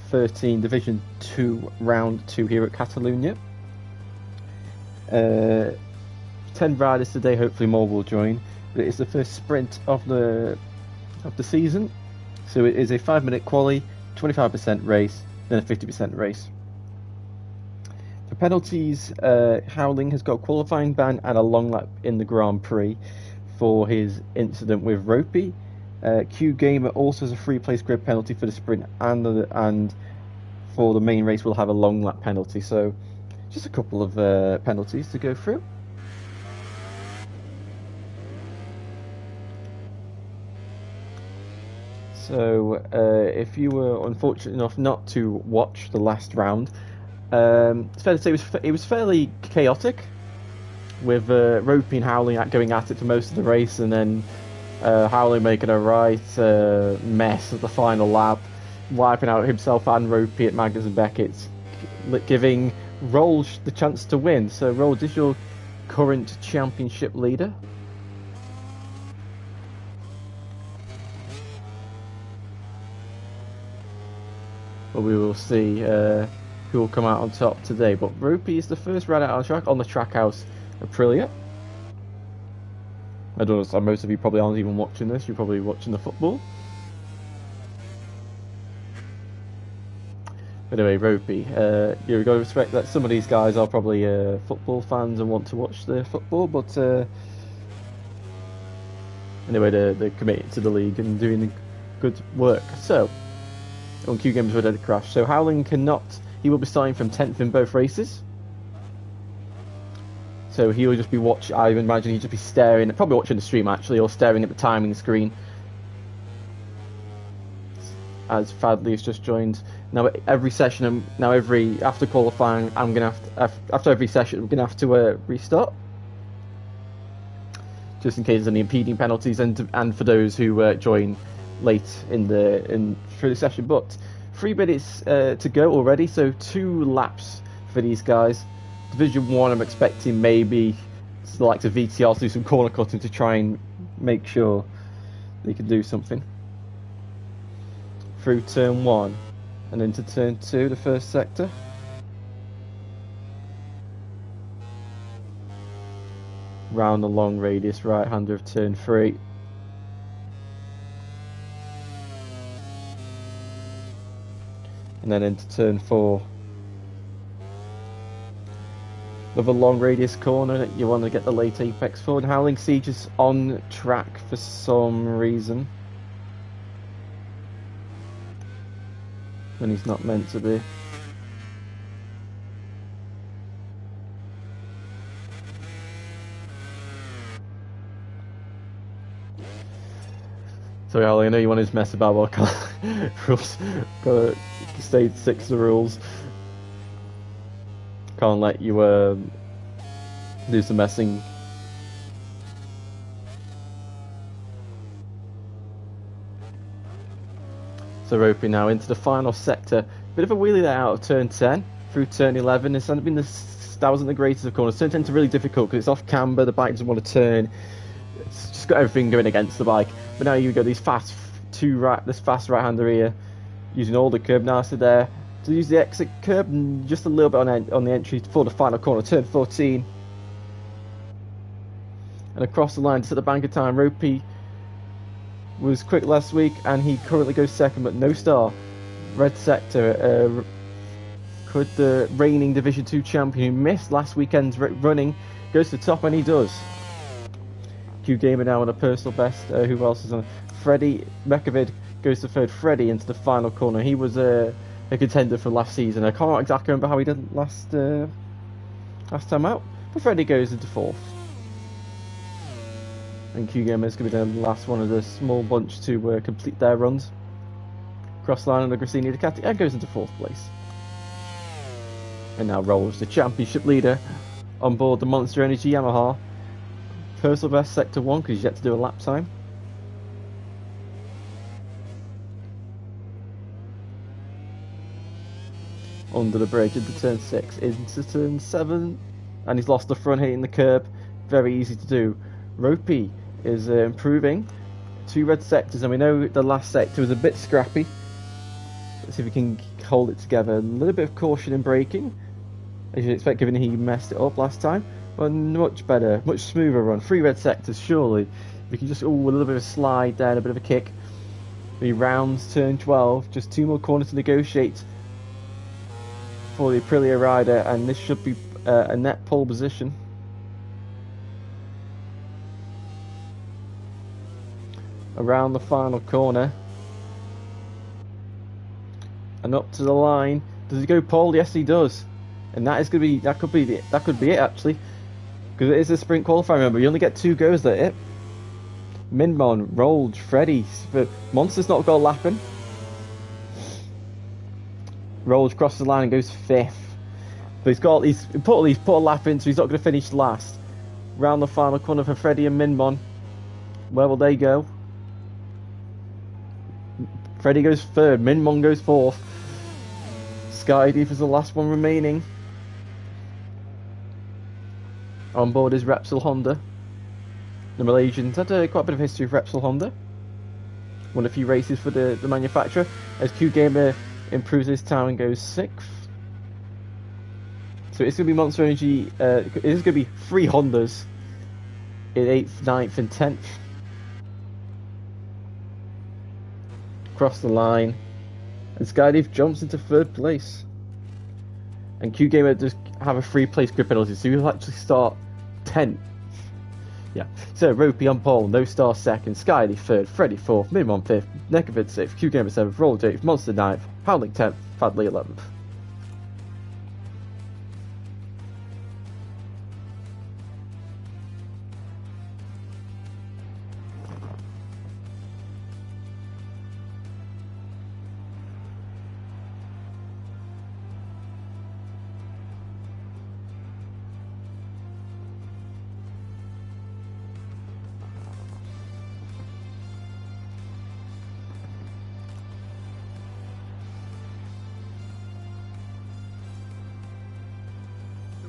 13 Division 2 Round 2 here at Catalonia. 10 riders today, hopefully more will join. But it's the first sprint of the season. So it is a 5-minute quali, 25% race, then a 50% race. For penalties, Howling has got a qualifying ban and a long lap in the Grand Prix for his incident with Ropey. Q Gamer also has a free place grid penalty for the sprint, and for the main race we'll have a long lap penalty. So just a couple of penalties to go through. So if you were unfortunate enough not to watch the last round, it's fair to say it was fairly chaotic, with Ropey and Howling going at it for most of the race, and then Howling making a right mess at the final lap, wiping out himself and Ropey at Magnus and Beckett's, giving Roll the chance to win. So Roll, is your current championship leader? But we will see who will come out on top today. But Ropey is the first rider out on the Trackhouse Aprilia. I don't know, most of you probably aren't even watching this, you're probably watching the football. Anyway, Ropey, you've got to respect that some of these guys are probably football fans and want to watch the football, but anyway, they're committed to the league and doing good work. So, on Q Games with a crash. So Howling he will be starting from 10th in both races. So he will just be I imagine he'll just be staring, probably watching the stream actually, or staring at the timing screen. As Fadley has just joined. Now every session, after qualifying, I'm gonna after every session, I'm gonna have to restart, just in case there's any impeding penalties, and for those who join late through the session. But 3 minutes to go already, so 2 laps for these guys. Division 1, I'm expecting maybe the likes of VTR to do some corner cutting to try and make sure they can do something. Through turn 1 and into turn 2, the first sector. Round the long radius right-hander of turn 3. And then into turn 4. With a long radius corner, you want to get the late apex forward. Howling Siege is on track for some reason, when he's not meant to be. Sorry, Howling, I know you wanted to mess about, but I can't. Rules. Gotta stay stick to the rules. Can't let you do some messing. So Ropey now into the final sector. Bit of a wheelie there out of turn 10 through turn 11. That wasn't the greatest of corners. Turn 10's really difficult because it's off camber. The bike doesn't want to turn. It's just got everything going against the bike. But now you've got these fast right-hander here, using all the curb nasty there to use the exit curb, and just a little bit on the entry for the final corner, turn 14. And across the line to set the bank of time. Ropey was quick last week and he currently goes second, but no star. Red sector, could the reigning Division 2 champion who missed last weekend's running goes to the top, and he does. Q Gamer now on a personal best. Who else is on? Freddie Mekovid goes to third. Freddie into the final corner. He was a contender from last season. I can't exactly remember how he did last time out, but Freddie goes into fourth. And Q Gamer is going to be the last one of the small bunch to complete their runs. Cross line on the Grassini Ducati and goes into fourth place. And now Rolls, the championship leader, on board the Monster Energy Yamaha. Personal best sector 1 because he's yet to do a lap time. Under the bridge into turn 6, into turn 7, and he's lost the front, hitting the curb. Very easy to do. Ropey is improving. 2 red sectors, and we know the last sector was a bit scrappy. Let's see if we can hold it together. A little bit of caution in braking, as you'd expect, given he messed it up last time. But much better, much smoother run. 3 red sectors, surely. We can just, a little bit of a slide down, a bit of a kick. 3 rounds, turn 12. Just 2 more corners to negotiate for the Aprilia rider, and this should be a net pole position. Around the final corner. And up to the line. Does he go pole? Yes, he does. And that could be it actually, because it is a sprint qualifying. Remember, you only get 2 goes at it. Minmon, Rolge, Freddy, but Monster's not got a lap in. Rolge crosses the line and goes 5th, but he's put a lap in, so he's not going to finish last. Round the final corner for Freddy and Minmon. Where will they go? Freddy goes 3rd, Minmon goes 4th. Skydeep is the last one remaining. On board is Repsol Honda. The Malaysians had quite a bit of history with Repsol Honda. Won a few races for the manufacturer. As Q Gamer improves his time and goes 6th. So it's going to be Monster Energy. It is going to be 3 Hondas in 8th, 9th, and 10th. Across the line. And Skydive jumps into 3rd place. And Q Gamer does have a 3-place grid penalty, so he'll actually start 10th. Yeah. So Ropey on pole, No Star 2nd, Skydive 3rd, Freddy 4th, Minmon 5th, Nekovid 6th, Q Gamer 7th, Roll 8th, Monster 9th, Howling 10th, Fadley 11th.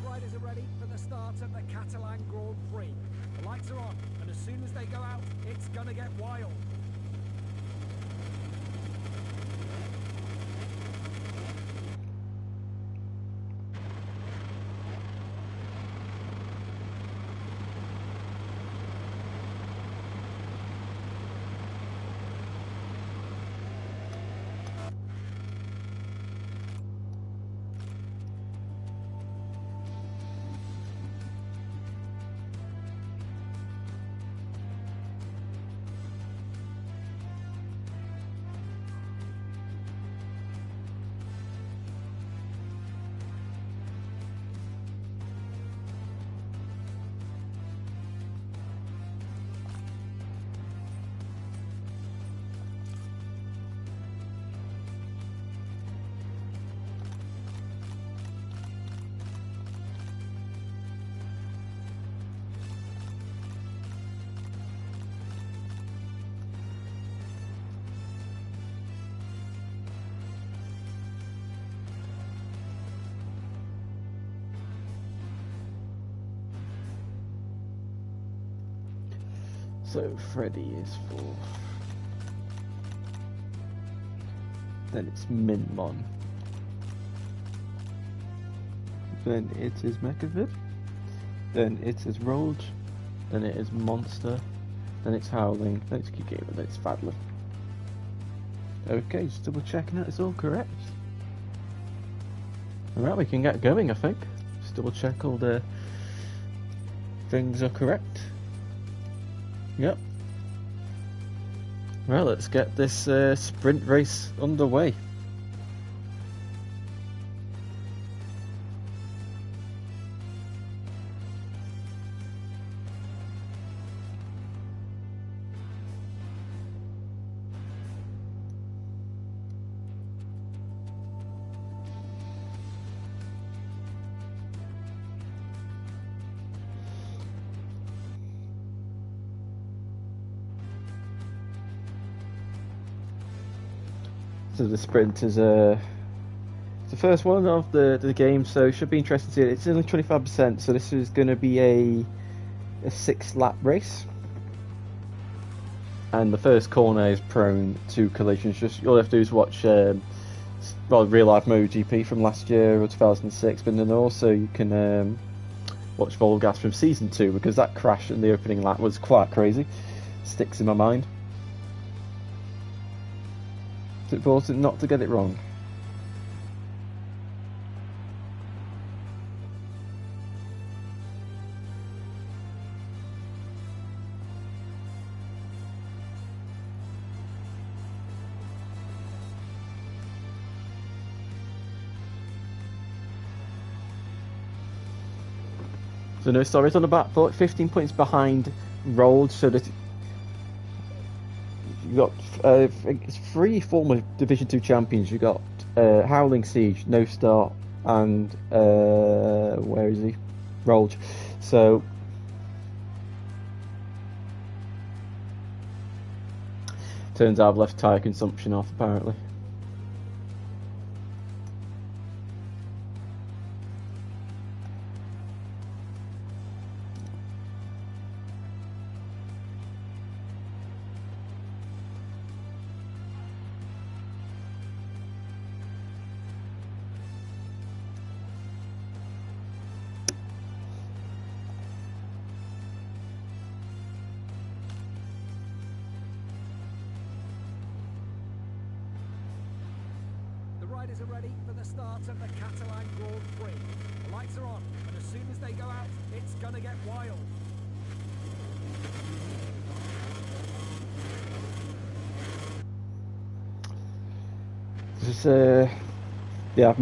Riders are ready for the start of the Catalan Grand Prix. The lights are on, and as soon as they go out, it's gonna get wild. So Freddy is 4th. Then it's Minmon. Then it is Mechavid. Then it is Rolge. Then it is Monster. Then it's Howling. Then it's Q-Gamer. Then it's Fadler. Okay, just double checking that it's all correct. Alright, we can get going, I think. Just double check all the things are correct. Yep. Well, let's get this sprint race underway. So the sprint is the first one of the game, so it should be interesting to see it. It's only 25%, so this is going to be a 6-lap race. And the first corner is prone to collisions. Just all you have to do is watch well, real life MotoGP from last year or 2006, but then also you can watch VollGazzRacing from season 2, because that crash in the opening lap was quite crazy. Sticks in my mind. It's important not to get it wrong. So no stories on the back foot. 15 points behind Rolled, so that you got it's 3 former Division 2 champions. You got Howling Siege, No Start, and where is he? Rolled. So turns out I've left tyre consumption off apparently. Riders are ready for the start of the Catalan Grand Prix. The lights are on, and as soon as they go out, it's gonna get wild. Just, yeah,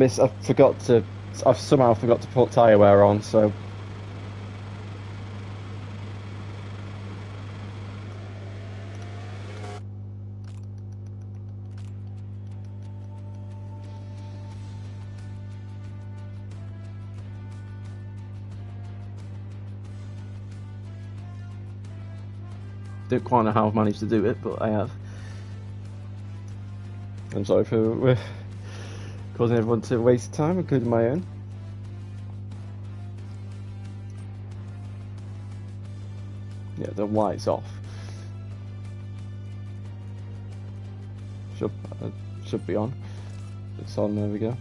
I've somehow forgot to put tyre wear on, so don't quite know how I've managed to do it, but I have. I'm sorry for causing everyone to waste time, including my own. Yeah, the light's off. Should be on. It's on, there we go.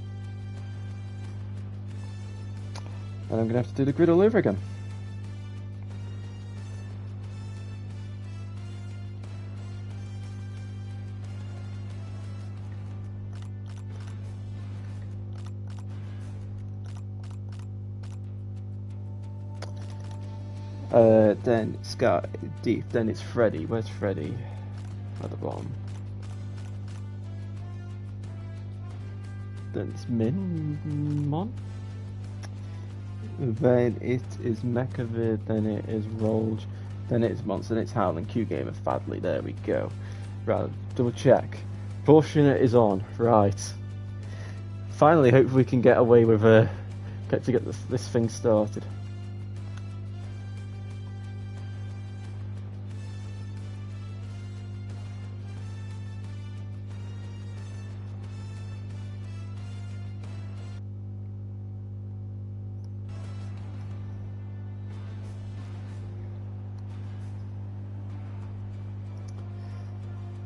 And I'm going to have to do the grid all over again. Then it's got deep, then it's Freddy. Where's Freddy? At the bottom. Then it's Mon. Then it is Mekavid, then it is Rolled, then it's Monster, then it's Howling, Q Game and Fadley. There we go. Right, double check. Fortunate is on. Right. Finally, hopefully we can get away with get this thing started.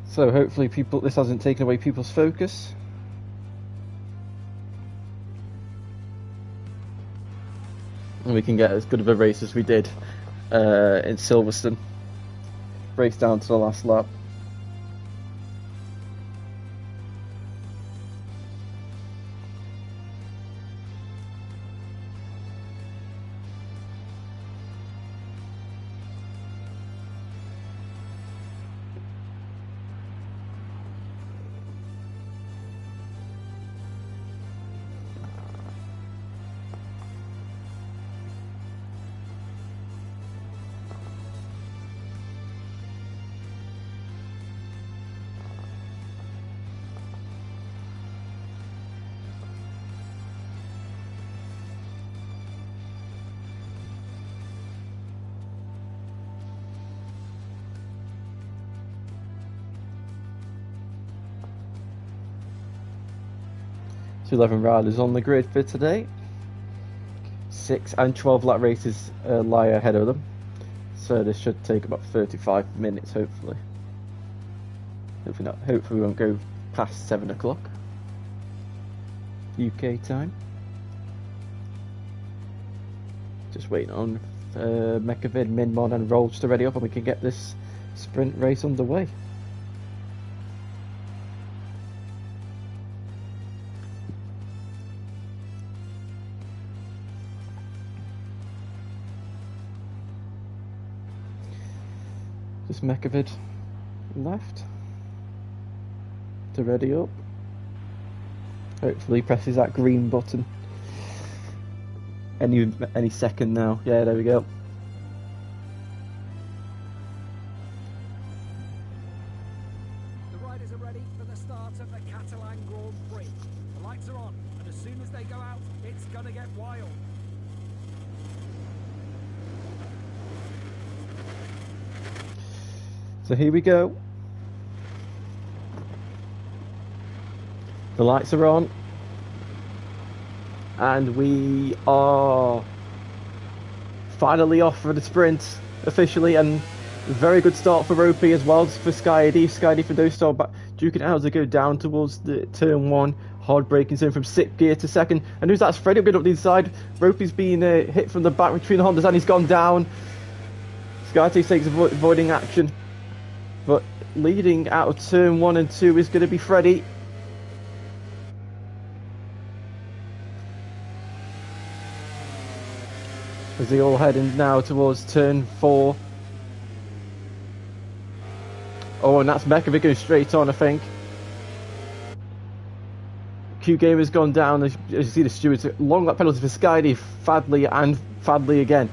So hopefully this hasn't taken away people's focus. And we can get as good of a race as we did in Silverstone. Race down to the last lap. So 11 riders on the grid for today. 6 and 12 lap races lie ahead of them. So this should take about 35 minutes, hopefully. Hopefully not. Hopefully we won't go past 7 o'clock. UK time. Just waiting on Mekavid, Minmon and Rolch to ready up and we can get this sprint race underway. Just Mekavid left to ready up. Hopefully he presses that green button any second now. Yeah, there we go. The riders are ready for the start of the Catalan Grand Prix. The lights are on, and as soon as they go out, it's gonna get wild. So here we go. The lights are on. And we are finally off for the sprint officially, and a very good start for Ropey as well for Skydy for Dostal, but duking it out as they go down towards the turn 1, hard braking zone from 6th gear to 2nd, and who's that? Freddie going up the inside. Ropey's been hit from the back between the Hondas and he's gone down. Skydy takes avoiding action, but leading out of turn 1 and 2 is going to be Freddie. As they all heading now towards turn 4. Oh, and that's Mekavid going straight on, I think. Q Game has gone down, as you see the stewards. Long lap penalty for Skydy, Fadley and Fadley again.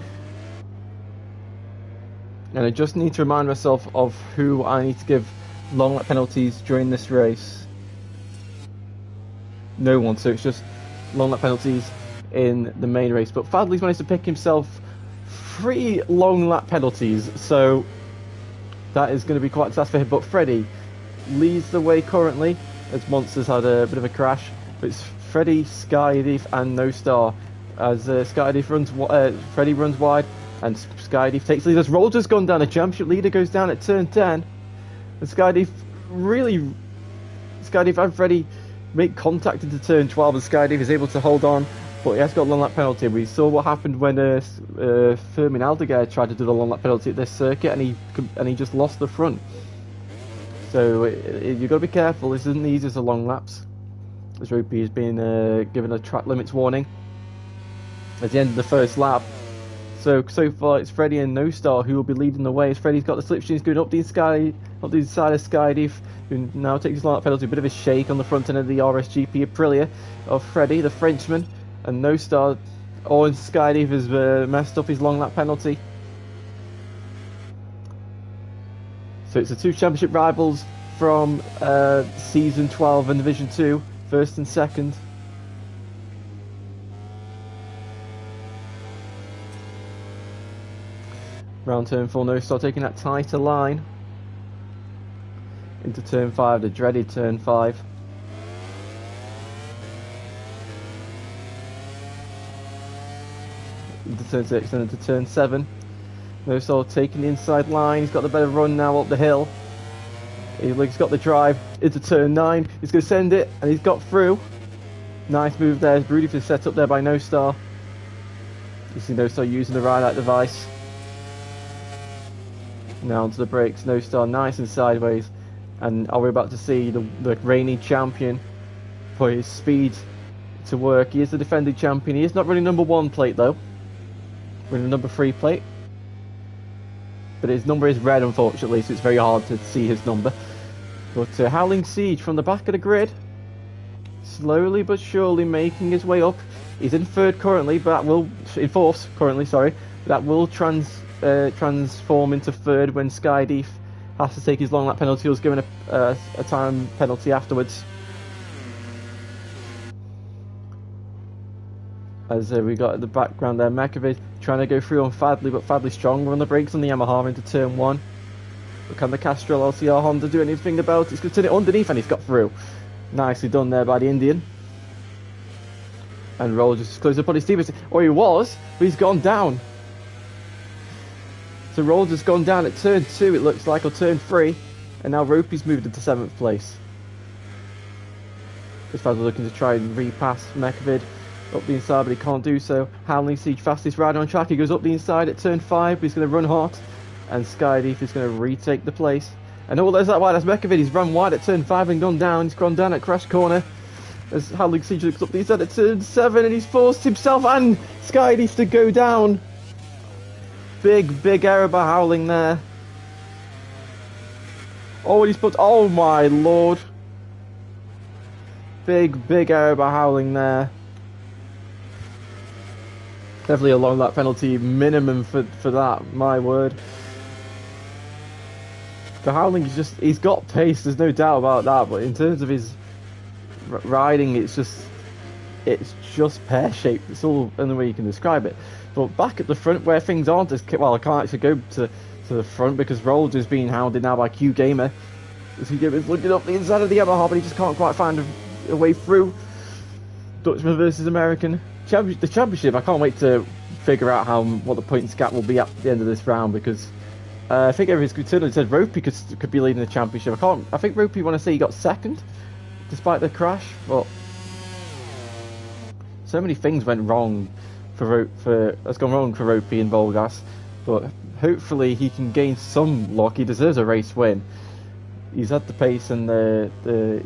And I just need to remind myself of who I need to give long lap penalties during this race. No one, so it's just long lap penalties in the main race, but Fadley's managed to pick himself 3 long lap penalties, so that is going to be quite a task for him. But Freddie leads the way currently, as Monsters had a bit of a crash, but it's Freddie, Skydiff and No Star as Skydiff runs, Freddie runs wide and Skydiff takes lead as Rolger's gone down. The championship leader goes down at turn 10 and Skydiff and Freddie make contact into turn 12 and Skydiff is able to hold on. But he has got a long lap penalty. We saw what happened when Fermin Aldeguer tried to do the long lap penalty at this circuit, and he just lost the front. So you've got to be careful. This isn't the easiest of long laps. As Ropey has been given a track limits warning at the end of the first lap. So far it's Freddie and No Star who will be leading the way. As Freddie's got the slipstrings going up the side of Skydiff, who now takes his long lap penalty. A bit of a shake on the front end of the RSGP Aprilia of Freddie, the Frenchman. And No Star, and Skydiff has messed up his long lap penalty. So it's the 2 championship rivals from season 12 and Division 2, 1st and 2nd. Round turn 4, No Star taking that tighter line into turn 5, the dreaded turn 5. Into turn 6 and into turn 7. No Star taking the inside line. He's got the better run now up the hill. He's got the drive into turn 9. He's going to send it and he's got through. Nice move there. Beautifully set up there by No Star. You see No Star using the ride-out device. Now onto the brakes. No Star nice and sideways. And are we about to see the reigning champion put his speed to work? He is the defending champion. He is not running number 1 plate though. Running number 3 plate. But his number is red unfortunately, so it's very hard to see his number. But Howling Siege from the back of the grid. Slowly but surely making his way up. He's in 3rd currently, but that will... in 4th currently, sorry. That will transform into 3rd when Skydiff has to take his long lap penalty. He was given a time penalty afterwards. As we got at the background there, Mekavid trying to go through on Fadley, but Fadley stronger on the brakes on the Yamaha into turn 1. But can the Castrol LCR Honda do anything about it? He's going to turn it underneath and he's got through. Nicely done there by the Indian. And Roll just closed up on his team. Or he was, but he's gone down. So Roll just gone down at turn 2 it looks like, or turn 3. And now Ropey's moved into 7th place. As Fadley looking to try and repass Mekovid up the inside, but he can't do so. Howling Siege, fastest rider on track. He goes up the inside at turn 5, but he's going to run hot. And Skydeep is going to retake the place. And oh, there's that wide. That's Mekovid. He's run wide at turn 5 and gone down. He's gone down at crash corner. As Howling Siege looks up the inside at turn 7, and he's forced himself and Skydeep to go down. Big error by Howling there. Oh, and he's put... Oh my lord. Big error by Howling there. Definitely a long lap penalty minimum for that, my word. The Howling is just... He's got pace, there's no doubt about that, but in terms of his riding, it's just pear-shaped. It's all the only way you can describe it. But back at the front where things aren't as... Well, I can't actually go to the front because Rolled is being hounded now by Q Gamer. Q Gamer's looking up the inside of the Yamaha, but he just can't quite find a way through. Dutchman versus American. The championship, I can't wait to figure out what the points gap will be at the end of this round, because I think everything's considered. Said Ropey could be leading the championship. I think Ropey want to say he got second despite the crash, but so many things went wrong has gone wrong for Ropey and VollGass, but hopefully he can gain some luck. He deserves a race win. He's had the pace and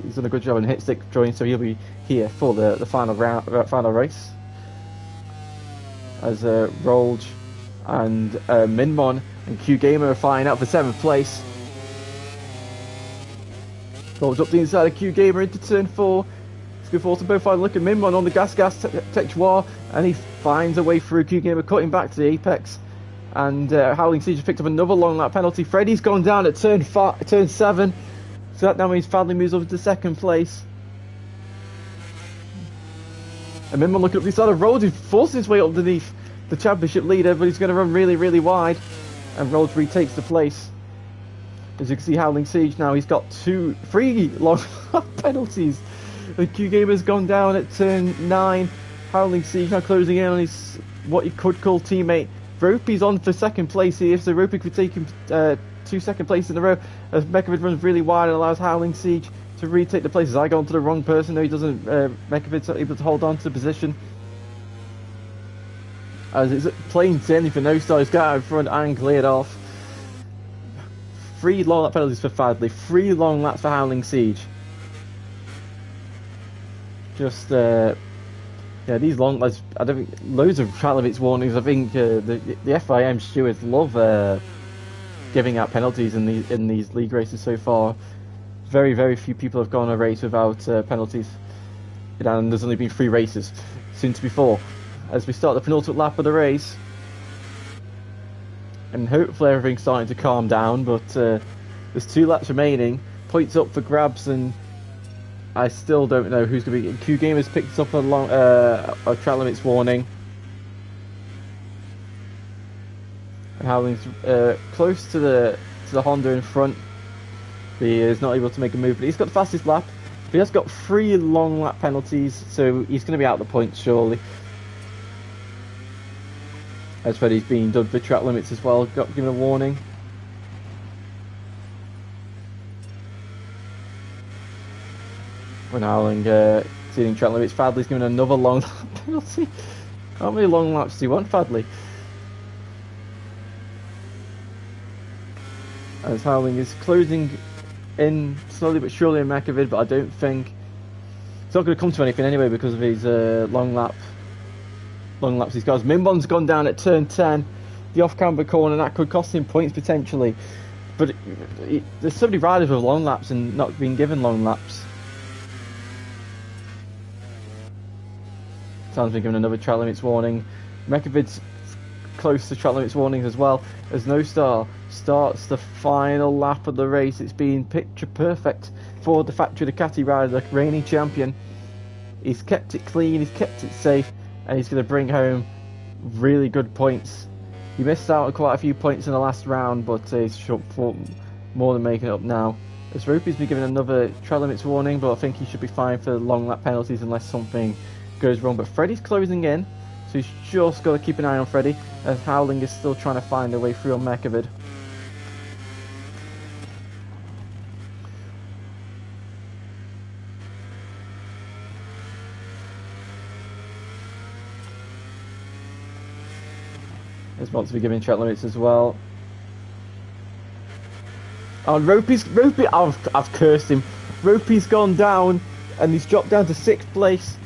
he's done a good job in hit stick drawing, so he'll be here for the final race. As Rolge and Minmon and Q Gamer are flying out for 7th place. Rolge up the inside of Q Gamer into turn 4. It's good force to both sides. Look at Minmon on the gas Techjoir, and he finds a way through. Q Gamer cutting back to the apex. And Howling Siege has picked up another long lap penalty. Freddy's gone down at turn 7. So that now means Fadley moves over to 2nd place. And Minmon looking up the side of Rhodes, who's forcing his way underneath the championship leader, but he's going to run really wide. And Rhodes retakes the place. As you can see, Howling Siege now, he's got 3 long lap penalties. The Q Gamer's gone down at turn 9. Howling Siege now closing in on his, what you could call, teammate. Ropey's on for 2nd place here, so Ropey could take him 2 2nd place in a row as Mekovid runs really wide and allows Howling Siege to retake the place. As I go onto the wrong person, no, he doesn't. Mekovid's able to hold on to the position. As it's plain sailing for No Star. He's got out in front and cleared off. 3 long lap penalties for Fadley, 3 long laps for Howling Siege. Just yeah, these long laps, I don't think, loads of track limits warnings. I think the FIM stewards love giving out penalties in these league races so far. Very few people have gone a race without penalties, and there's only been 3 races, soon to be 4. As we start the penultimate lap of the race, and hopefully everything's starting to calm down. But there's 2 laps remaining, points up for grabs, and I still don't know who's going to be. Q Gamer's picked up a track limits warning. And Howling's close to the Honda in front. He is not able to make a move, but he's got the fastest lap. But he has got 3 long lap penalties, so he's going to be out of the points surely. As Freddy's being done for track limits as well, got given a warning. When Howling exceeding track limits, Fadley's given another long lap penalty. How many long laps do you want, Fadley? As Howling is closing in slowly but surely in Mekovid, but I don't think it's not going to come to anything anyway because of his long laps he's got. Minbon's gone down at turn 10, the off-camber corner, that could cost him points potentially. But there's so many riders with long laps and not being given long laps. Sounds been given another track limits warning. Mekovid's close to track limits warnings as well, as No Star starts the final lap of the race. It's been picture perfect for the Factory Ducati rider, the reigning champion. He's kept it clean, he's kept it safe, and he's going to bring home really good points. He missed out on quite a few points in the last round, but he's more than making it up now. As Ropey's been given another track limits warning, but I think he should be fine for long lap penalties unless something goes wrong. But Freddy's closing in, so he's just got to keep an eye on Freddy, as Howling is still trying to find a way through on Mekovid. There's Monster to be giving track limits as well. Oh, Ropey's I've cursed him. Ropey's gone down and he's dropped down to 6th place.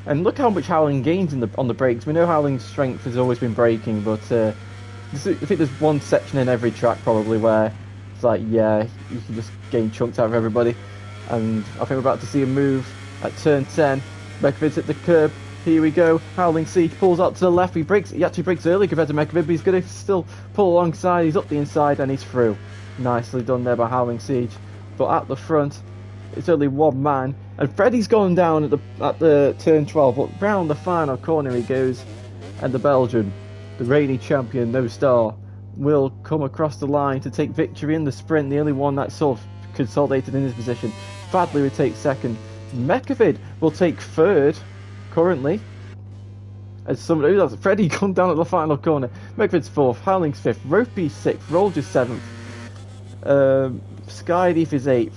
And look how much Howling gains on the brakes. We know Howling's strength has always been braking, but I think there's one section in every track probably where it's like, yeah, you can just gain chunks out of everybody. And I think we're about to see a move at turn 10. Mekovid's hit the curb. Here we go. Howling Siege pulls out to the left. He actually brakes early compared to Mekovid, but he's going to still pull alongside. He's up the inside and he's through. Nicely done there by Howling Siege. But at the front, it's only one man. And Freddie's gone down at the turn 12. But round the final corner he goes. And the Belgian, the reigning champion, No Star, will come across the line to take victory in the sprint. The only one that's sort of consolidated in his position. Fadley would take second. Mekovid will take third. Currently, as somebody that's Freddie gone down at the final corner. Mekovid's 4th, Howling's 5th, Ropey's 6th, Rolger's 7th, Skydeef is 8th,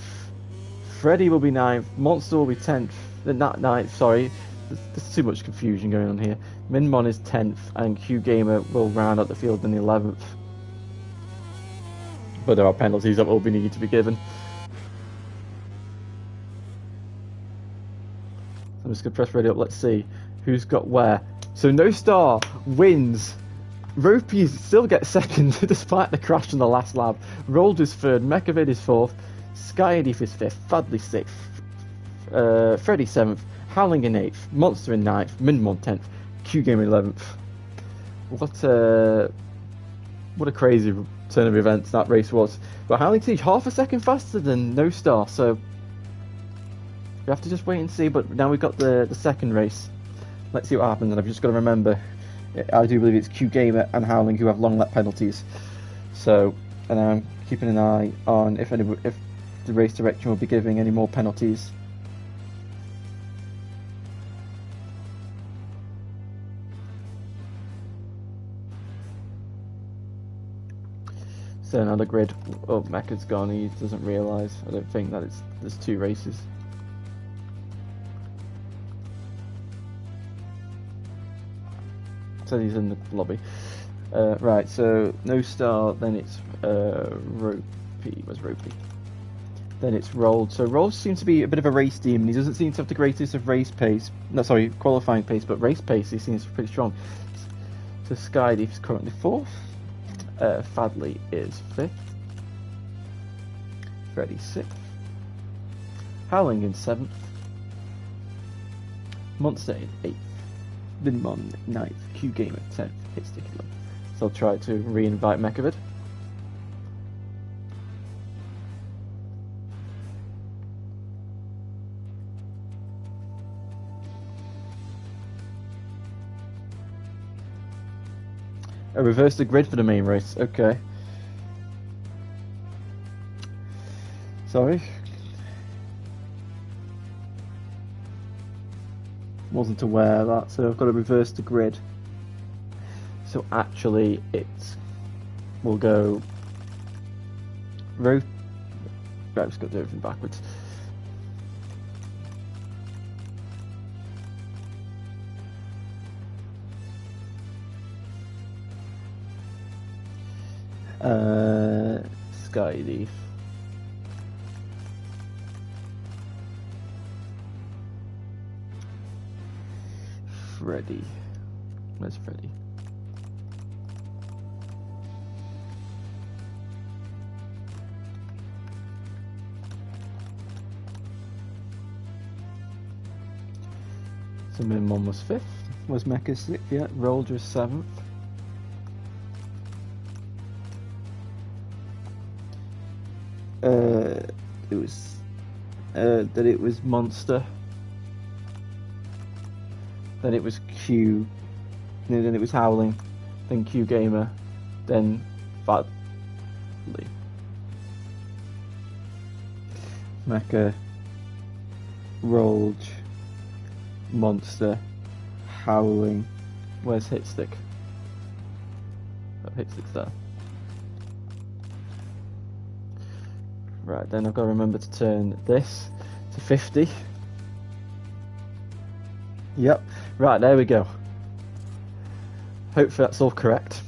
Freddie will be 9th, Monster will be 10th, not 9th, sorry, there's too much confusion going on here. Minmon is 10th, and Q Gamer will round out the field in the 11th. But there are penalties that will be needed to be given. I'm just going to press ready up, let's see who's got where. So No Star wins. Ropey still gets second despite the crash in the last lap. Rolger's 3rd, Mekovid is 4th, Skydeef is 5th, Fadley 6th, Freddie 7th, Howling in 8th, Monster in 9th, Minmon 10th, Q Game 11th. What a crazy turn of events that race was. But Howling Siege half a second faster than No Star, so we have to just wait and see. But now we've got the second race. Let's see what happens. And I've just got to remember, I do believe it's Q Gamer and Howling who have long lap penalties. So, and I'm keeping an eye on if the race direction will be giving any more penalties. So now the grid. Oh, Mecca's gone. He doesn't realise. I don't think that there's 2 races. So he's in the lobby. Right, so No Star, then it's Ropey. Where's Ropey? Then it's Rolled. So Rolled seems to be a bit of a race demon. He doesn't seem to have the greatest of race pace. No, sorry, qualifying pace, but race pace he seems pretty strong. So Skydeef is currently 4th. Fadley is 5th. Freddie 6th. Howling in 7th. Monster in 8th. Minmon 9th, Q Gamer 10th, hit sticky low. So I'll try to re-invite Mekovid. I reversed the grid for the main race, okay. Sorry. Wasn't aware of that, so I've got to reverse the grid. So actually we'll go right, I've just got to do everything backwards. Skydeef. Freddie. Where's Freddie? So Minmon was 5th. Was Mecha 6th? Yeah. Rolger 7th. It was Monster. Then it was Q. Then it was Howling. Then Q Gamer. Then Fadley. Mecha. Rolge. Monster. Howling. Where's Hitstick? Oh, Hitstick's there. Right, then I've got to remember to turn this to 50. Yep. Right, there we go. Hopefully that's all correct.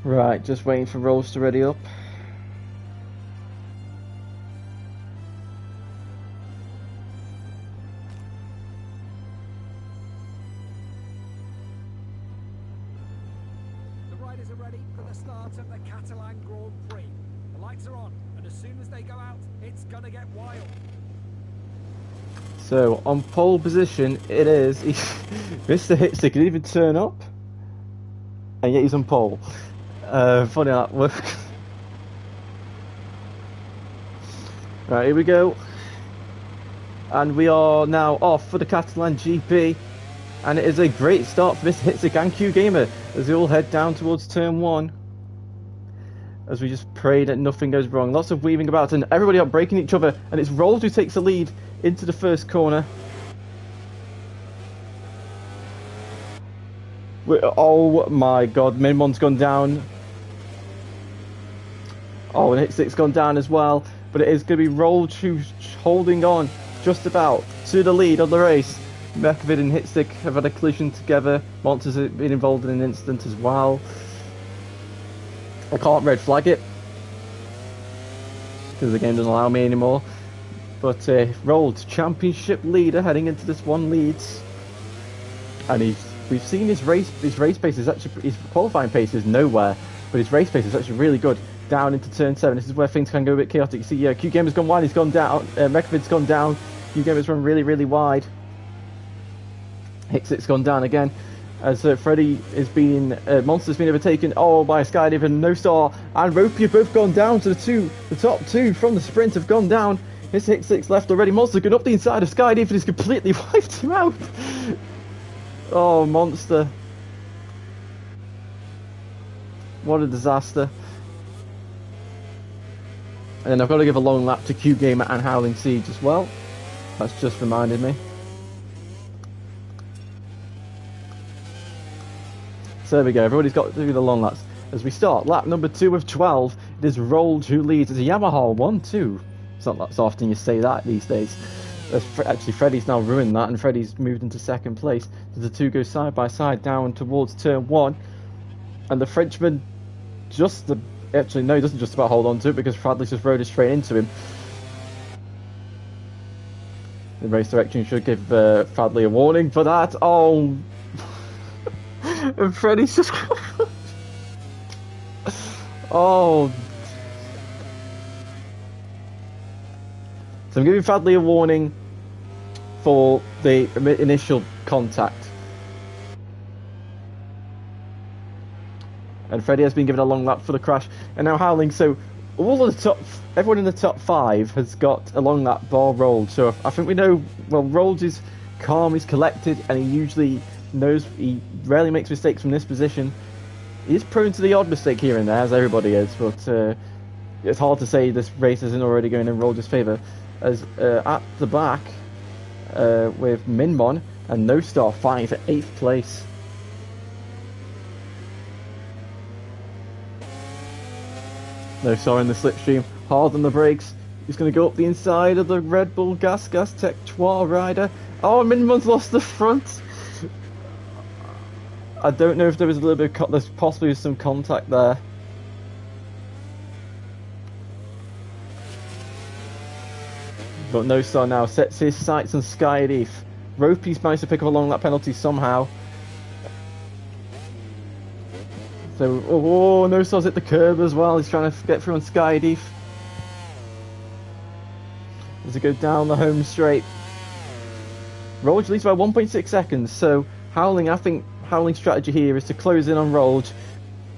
Right, just waiting for rolls to ready up. The riders are ready for the start of the Catalan Grand Prix. The lights are on, and as soon as they go out, it's gonna get wild. So, on pole position, it is... Mr. Hitstick can even turn up, and yet he's on pole. Funny how that works. Right, here we go. And we are now off for the Catalan GP. And it is a great start for Mr. Hitstick and Q Gamer as they all head down towards turn 1. As we just pray that nothing goes wrong. Lots of weaving about and everybody out breaking each other. And it's Rolls who takes the lead into the first corner. Oh my god, Minmon's gone down. Oh, and Hitstick's gone down as well. But it is going to be Rolls who's holding on just about to the lead of the race. Mekovid and Hitstick have had a collision together. Monsters have been involved in an incident as well. I can't red flag it because the game doesn't allow me anymore. But Rolls, championship leader, heading into this one leads, and we've seen his race pace is actually, his qualifying pace is nowhere, but his race pace is actually really good. Down into turn 7, this is where things can go a bit chaotic. You see, Q Gamer's gone wide, he's gone down. Mekovid's gone down. Q Gamer's run really wide. Hitstick's gone down again. As Freddy is being, Monster's been overtaken, by Skydive and No Star and Ropey have both gone down to the top two from the sprint have gone down. His Hitstick's left already. Monster going up the inside of Skydive and he's completely wiped him out. Oh, Monster. What a disaster. And then I've got to give a long lap to Q Gamer and Howling Siege as well. That's just reminded me. So there we go, everybody's got to do the long laps. As we start, lap number 2 of 12, it is Rolls who leads. It's a Yamaha 1-2. It's not that so often you say that these days. Actually, Freddy's now ruined that, and Freddy's moved into second place. So the two go side by side down towards turn 1. And the Frenchman actually, no, he doesn't just about hold on to it because Fradley just rode it straight into him. The race direction should give Fradley a warning for that. Oh... And Freddy's just... Oh. So I'm giving Fradley a warning for the initial contact. And Freddy has been given a long lap for the crash. And now Howling, so everyone in the top 5 has got a long lap bar Rolled. So I think we know, well, Rolled is calm, he's collected, and he rarely makes mistakes from this position. He is prone to the odd mistake here and there, as everybody is, but it's hard to say this race isn't already going in Roll's favour. As at the back, with Minmon and No Star fighting for 8th place. No Star in the slipstream, hard on the brakes. He's going to go up the inside of the Red Bull Gas Tech 3 rider. Oh, Minmon's lost the front. I don't know if there was a little bit of there's possibly some contact there. But No Star now sets his sights on Skydive. Ropey's managed to pick up a long lap penalty somehow. So, No Star's hit the curb as well. He's trying to get through on Skydive. As he goes down the home straight. Rolge leads by 1.6 seconds, so Howling, I think Howling's strategy here is to close in on Rolge,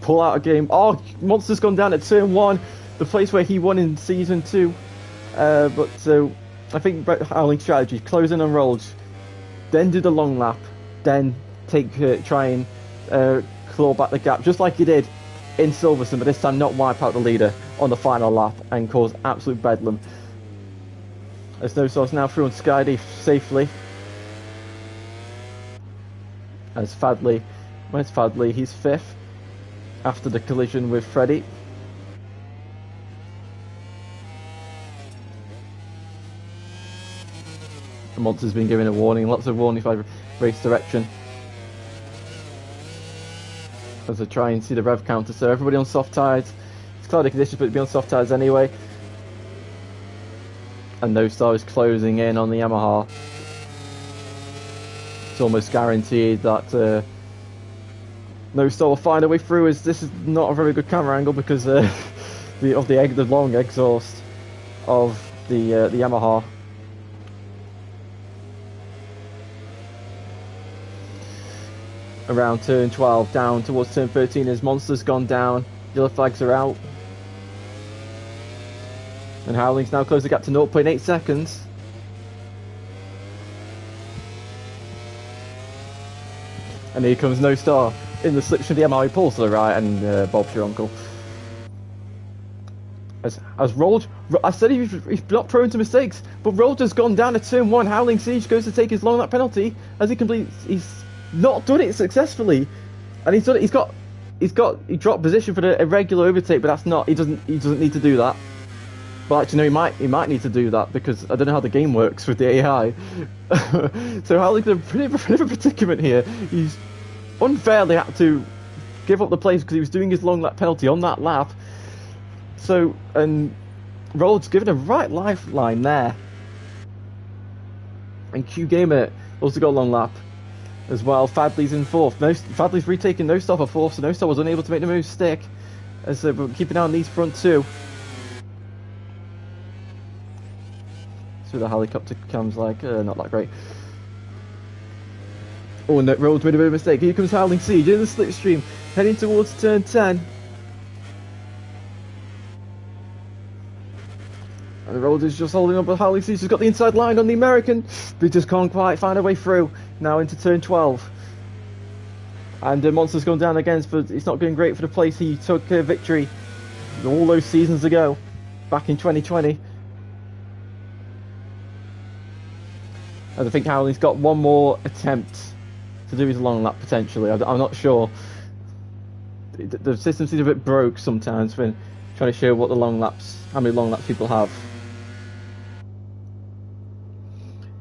pull out a game. Oh, Monster's gone down at turn 1, the place where he won in season 2. But so I think Howling's strategy, close in on Rolge, then do the long lap, then try and claw back the gap, just like he did in Silverstone, but this time not wipe out the leader on the final lap and cause absolute bedlam. As No Star's now through on Skydive safely. As Fadley, where's Fadley? He's 5th after the collision with Freddy. The Monster's been given a warning, lots of warnings by race direction. as I try and see the rev counter. So everybody on soft tyres. It's cloudy conditions, but it'd be on soft tyres anyway. And No Star is closing in on the Yamaha. It's almost guaranteed that No Star will find a way through, as this is not a very good camera angle because the long exhaust of the Yamaha. Around turn 12, down towards turn 13 as Monster's gone down, yellow flags are out. And Howling's now closed the gap to 0.8 seconds. And here comes No Star in the slipstream of the Yamaha. He pulls to the right, and Bob's your uncle. As Rolled, I said he's not prone to mistakes, but Rolled has gone down to turn 1. Howling Siege goes to take his long lap penalty as he completes. He's not done it successfully, and he's done it. He dropped position for the irregular overtake, but that's not. He doesn't need to do that. Well, actually, no, he might need to do that because I don't know how the game works with the AI. So Howling's in a bit of a predicament here. He's unfairly had to give up the place because he was doing his long lap penalty on that lap. So, and Rhodes given a right lifeline there. And Q Gamer also got a long lap as well. Fadley's in fourth. Fadley's retaking No Star for fourth, so No Star was unable to make the move stick. As we're keeping an eye on these front two. So the helicopter cam's like, not that great. Oh, no, Rhodes made a bit of a mistake. Here comes Howling Siege in the slipstream, heading towards turn 10. And Rhodes is just holding up, but Howling Siege has got the inside line on the American, but he just can't quite find a way through. Now into turn 12. And Monster's gone down again, but it's not going great for the place he took victory all those seasons ago, back in 2020. And I think Howling's got one more attempt to do his long lap potentially. I'm not sure. The system seems a bit broke sometimes when trying to show what the long laps, how many long laps people have.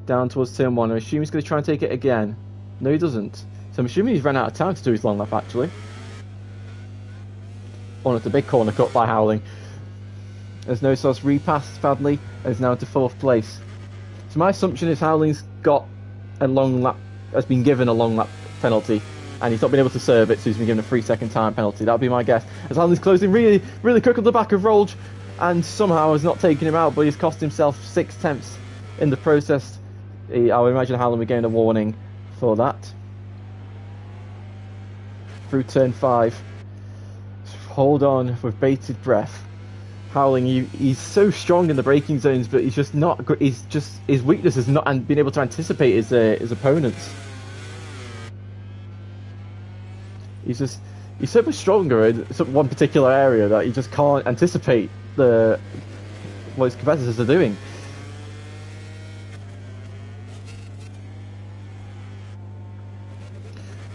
Down towards turn 1. I assume he's going to try and take it again. No, he doesn't. So I'm assuming he's run out of time to do his long lap actually. Oh, it's a big corner cut by Howling. As No Star's repassed Fadley and is now to 4th place. So my assumption is Howling's got a long lap, has been given a long lap penalty, and he's not been able to serve it, so he's been given a 3-second time penalty. That would be my guess. As Howling's closing really, really quick on the back of Rolge, and somehow has not taken him out, but he's cost himself 6 tenths in the process. I would imagine Howling will be getting a warning for that. Through turn 5. Hold on with bated breath. Howling, he's so strong in the braking zones, but he's just not. His weakness is not being able to anticipate his opponents. He's so much stronger in one particular area that he just can't anticipate what his competitors are doing.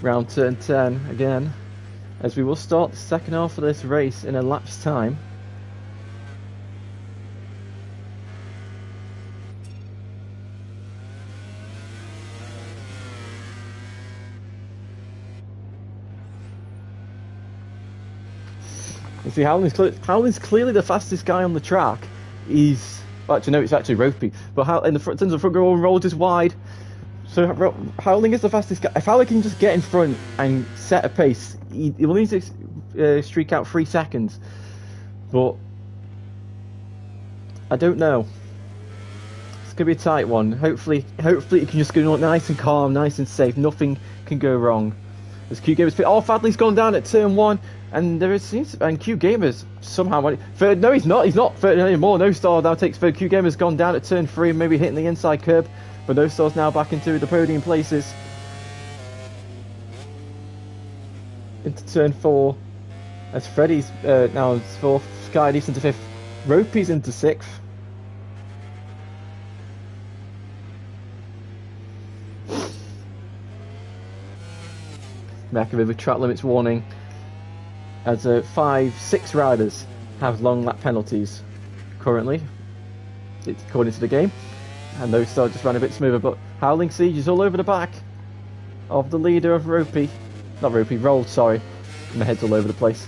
Round turn 10 again, as we will start the second half of this race in a lap's time. You see, Howling's clearly the fastest guy on the track. He's... Well, actually, no, it's actually Ropey. But in terms of front row, Rolls is wide. So Howling is the fastest guy. If Howling can just get in front and set a pace, he will need to streak out 3 seconds. But... I don't know. It's going to be a tight one. Hopefully he can just go nice and calm, nice and safe. Nothing can go wrong. As Q Gamers... Oh, Fadley's gone down at turn 1. And Q Gamers somehow went third. No, he's not third anymore. No Star now takes third. Q Gamers gone down at turn 3, maybe hitting the inside curb, but No Star's now back into the podium places. Into turn 4, as Freddy's now in 4th, Skydy's into 5th, Ropey's into 6th. Macaviv with track limits warning. As 5-6 riders have long lap penalties currently, it's according to the game, and those Star just ran a bit smoother. But Howling Siege is all over the back of the leader of Rolled, sorry. My head's all over the place.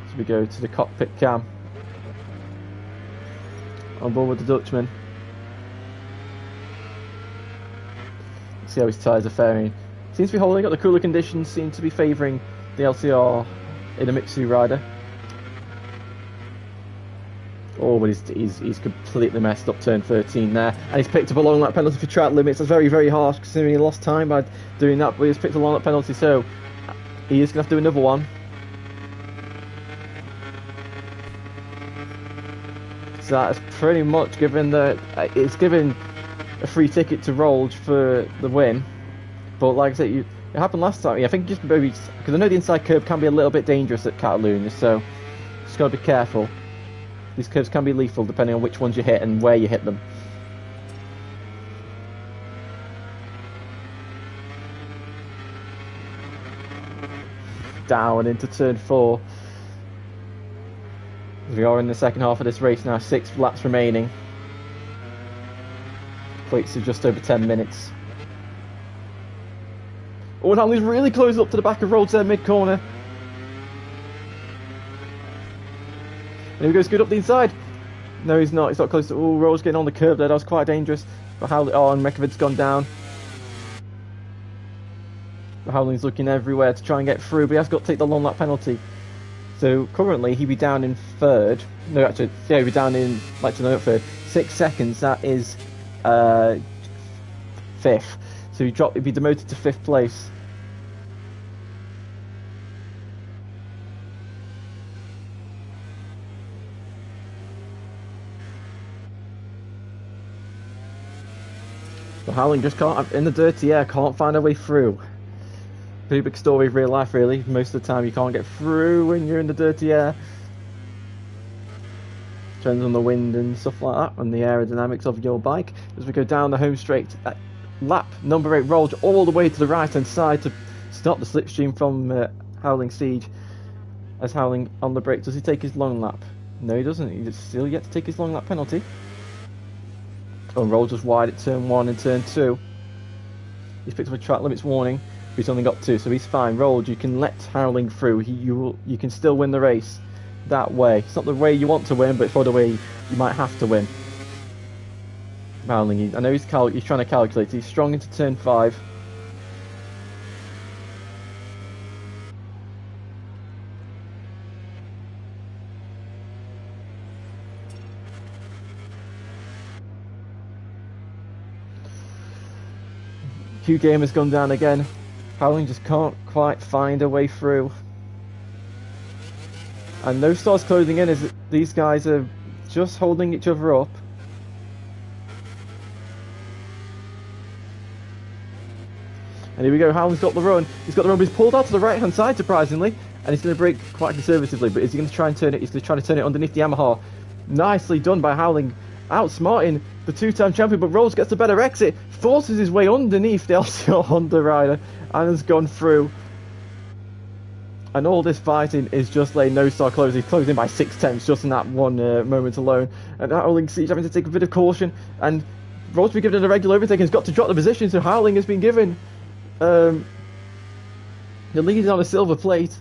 So we go to the cockpit cam. On board with the Dutchman. See how his tyres are faring. Seems to be holding up. The cooler conditions seem to be favouring the LCR in a Mitsu rider. Oh, but he's completely messed up turn 13 there. And he's picked up a long lap penalty for track limits. That's very, very harsh considering he lost time by doing that. But he's picked a long lap penalty, so he is going to have to do another one. So that's pretty much given it's given a free ticket to Rolge for the win. But like I said, it happened last time. I think just maybe because I know the inside curve can be a little bit dangerous at Catalan, so just got to be careful. These curves can be lethal depending on which ones you hit and where you hit them. Down into turn 4. We are in the second half of this race now, 6 laps remaining. Equates to just over 10 minutes. Oh, and Hanley's really close up to the back of Rolge there mid-corner. And he goes good up the inside. No, he's not. He's not close to... Oh, Rolge getting on the curve there. That was quite dangerous. But Howley... Oh, and Mekovid's gone down. But Howley's looking everywhere to try and get through, but he has got to take the long lap penalty. So currently he'd be down in 3rd. No, actually, yeah, he'd be down in... Like, not 3rd. 6 seconds. That is 5th. So he'd be demoted to 5th place. But Howling just can't, in the dirty air, can't find a way through. Pretty big story of real life, really. Most of the time you can't get through when you're in the dirty air. Depends on the wind and stuff like that, and the aerodynamics of your bike. As we go down the home straight, lap number 8 Rolge all the way to the right hand side to stop the slipstream from Howling Siege. As Howling on the brake, does he take his long lap? No, he doesn't. He's still yet to take his long lap penalty. Oh, and Rolge just wide at turn 1 and turn 2. He's picked up a track limits warning, but he's only got 2, so he's fine. Rolge, you can let Howling through. You can still win the race that way. It's not the way you want to win, but it's for the way you might have to win. Howling, I know he's trying to calculate. He's strong into turn 5. Q game has gone down again. Howling just can't quite find a way through. And No Star's closing in as these guys are just holding each other up. And here we go, Howling's got the run. He's got the run, but he's pulled out to the right hand side surprisingly. And he's going to brake quite conservatively, but is he going to try and turn it? He's going to try to turn it underneath the Yamaha. Nicely done by Howling, outsmarting the 2-time champion, but Rolls gets a better exit, forces his way underneath the LCR Honda rider, and has gone through. And all this fighting is just letting No Star close. He's closing by 6/10 just in that one moment alone. And Howling Siege having to take a bit of caution, and Rolls be given a regular overtake and has got to drop the position, so Howling has been given the lead is on a silver plate.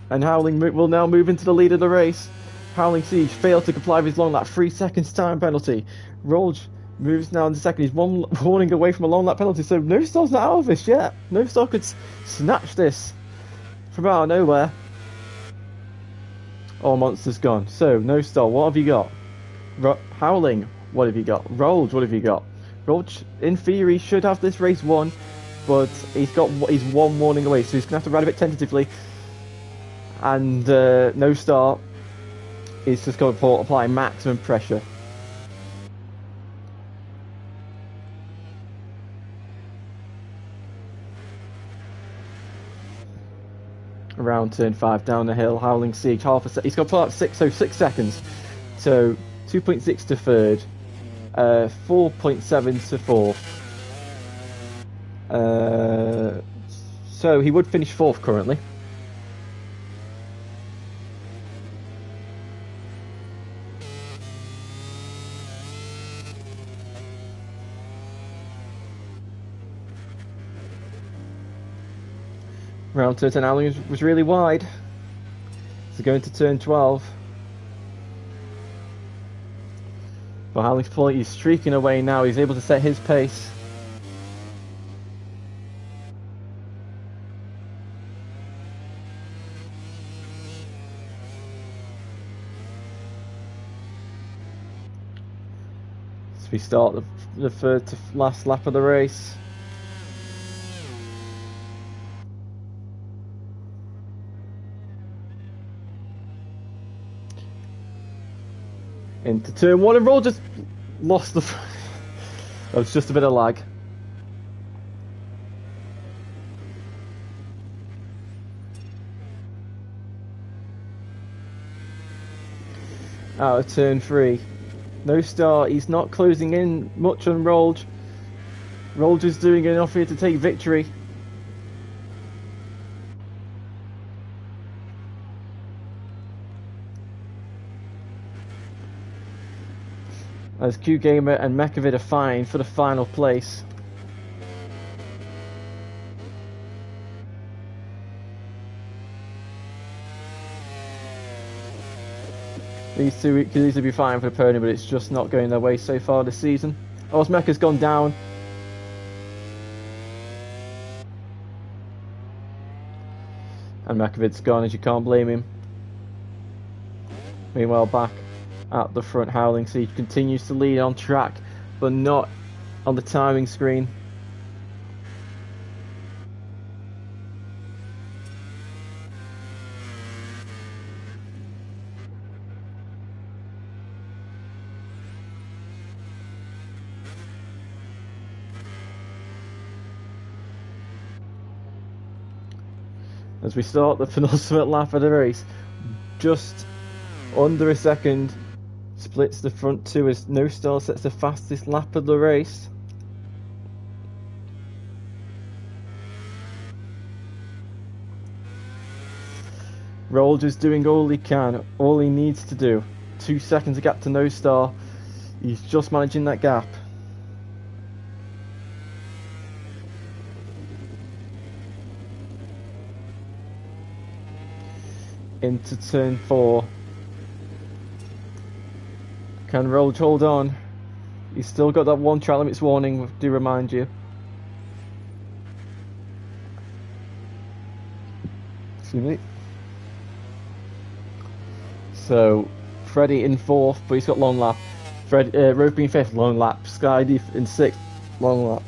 And Howling will now move into the lead of the race. Howling Siege failed to comply with his long lap 3 seconds time penalty. Rolge moves now into second. He's one warning away from a long lap penalty, so No Star's not out of this yet. No Star could snatch this from out of nowhere. Oh, Monster's gone. So, No Star, what have you got? Howling, what have you got? Rolge, what have you got? Rolge, in theory, should have this race won, but he's one warning away, so he's going to have to ride a bit tentatively. And No Star is just going to apply maximum pressure. Around turn 5 down the hill, Howling Siege, he's got to pull out 6 seconds. So 2.6 to 3rd, 4.7 to 4th. So he would finish 4th currently. around turn 10, Howling was really wide. So going to turn 12. But Howling's point, he's streaking away now. He's able to set his pace. So we start the third to last lap of the race. Into turn 1 and Roll just lost the... That was just a bit of lag. Out of turn 3. No Star, he's not closing in much on Rolge. Rolge is doing enough here to take victory. As Q Gamer and Mechavid are vying for the final place. These two could easily be fighting for the podium, but it's just not going their way so far this season. Oh, Mecha's gone down. And Mechavid's gone, as you can't blame him. Meanwhile, back at the front, Howling Siege continues to lead on track, but not on the timing screen. As we start the penultimate lap of the race, just under a second splits the front two as No Star sets the fastest lap of the race. Rolge is doing all he can, all he needs to do. 2 seconds a gap to No Star. He's just managing that gap. Into turn 4. Can Rolge hold on? He's still got that one track limits warning, do remind you. Excuse me. So, Freddie in 4th, but he's got long lap. Ropey in 5th, long lap. Skydy in 6th, long lap.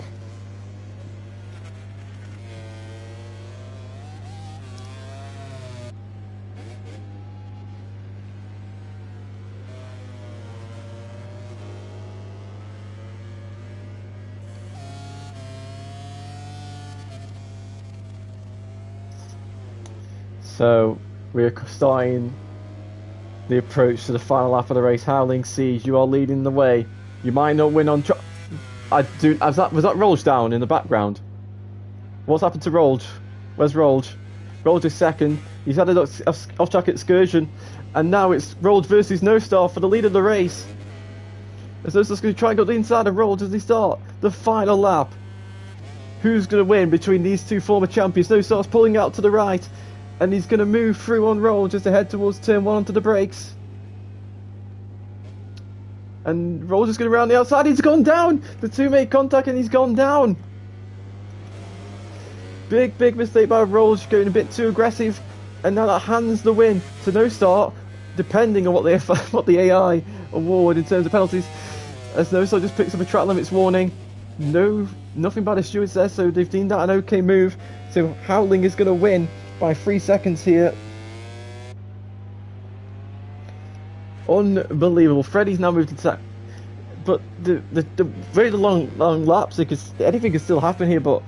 So we're starting the approach to the final lap of the race. Howling Siege, you are leading the way. You might not win on. Was that Rolge down in the background? What's happened to Rolge? Where's Rolge? Rolge is second. He's had an off-track excursion, and now it's Rolge versus No Star for the lead of the race. As No Star's going to try and go to the inside of Rolge as they start the final lap. Who's going to win between these two former champions? No Star's pulling out to the right. And he's going to move through on Roll just to head towards turn 1 onto the brakes. And Roll just going to round the outside. He's gone down. The two make contact and he's gone down. Big mistake by Roll, going a bit too aggressive. And now that hands the win to No Star, depending on what the AI award in terms of penalties. As No Star just picks up a track limits warning. Nothing by the stewards there, so they've deemed that an okay move. So Howling is going to win by 3 seconds here. Unbelievable. Freddie's now moved to attack, but the very long laps, because anything can still happen here. But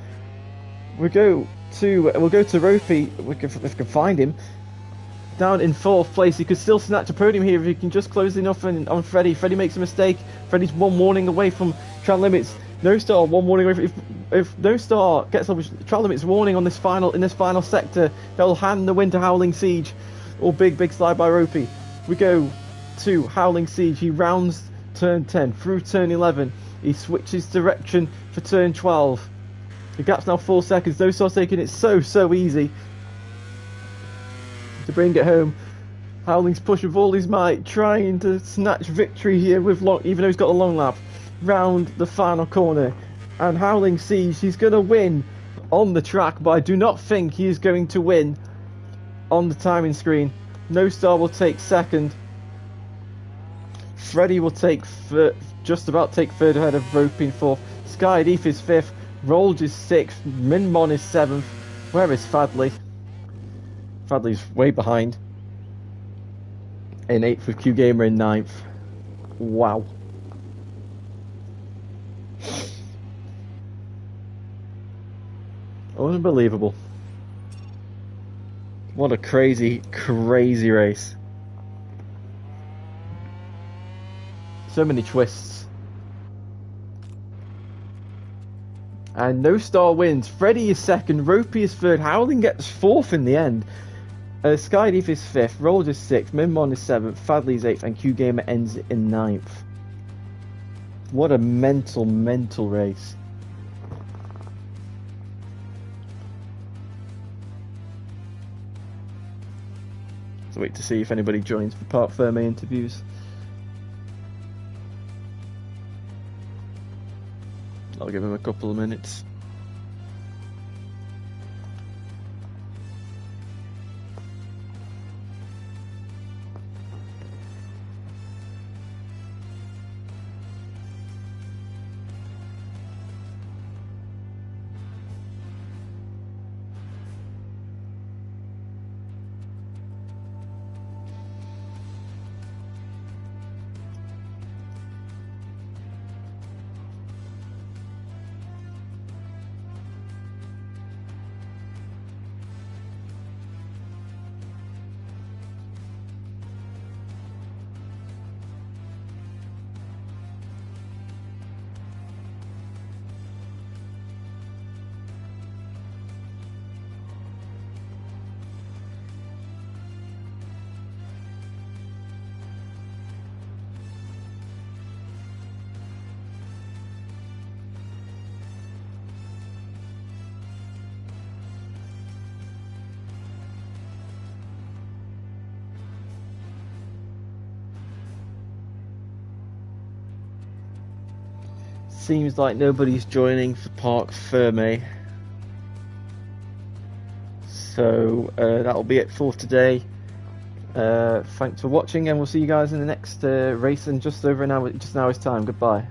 we'll go to Ropey if we can find him down in 4th place. He could still snatch a podium here if he can just close enough on Freddie. Freddie makes a mistake. Freddie's one warning away from track limits. No Star one warning away. If No Star gets a track limits warning on this final sector, they'll hand the win to Howling Siege. Or big slide by Ropey. We go to Howling Siege. He rounds turn 10 through turn 11. He switches direction for turn 12. The gap's now 4 seconds. No Star's taking it so easy. to bring it home. Howling's pushing with all his might, trying to snatch victory here with even though he's got a long lap, round the final corner. And Howling sees he's going to win on the track, but I do not think he is going to win on the timing screen. No Star will take second. Freddie will take just about take third ahead of Ropey in fourth. Sky Deef is fifth. Rolge is sixth. Minmon is seventh. Where is Fadley? Fadley's way behind. In eighth with Q Gamer in ninth. Wow. Unbelievable. What a crazy, crazy race. So many twists. And No Star wins. Freddie is second. Ropey is third. Howling gets fourth in the end. Skydeep is fifth. Rolls is sixth. Minmon is seventh. Fadley is eighth. And Q Gamer ends in ninth. What a mental race. So wait to see if anybody joins for Parc Ferme interviews. I'll give him a couple of minutes. Seems like nobody's joining for Parc Ferme. So that'll be it for today. Thanks for watching, and we'll see you guys in the next race in just over an hour's time. Goodbye.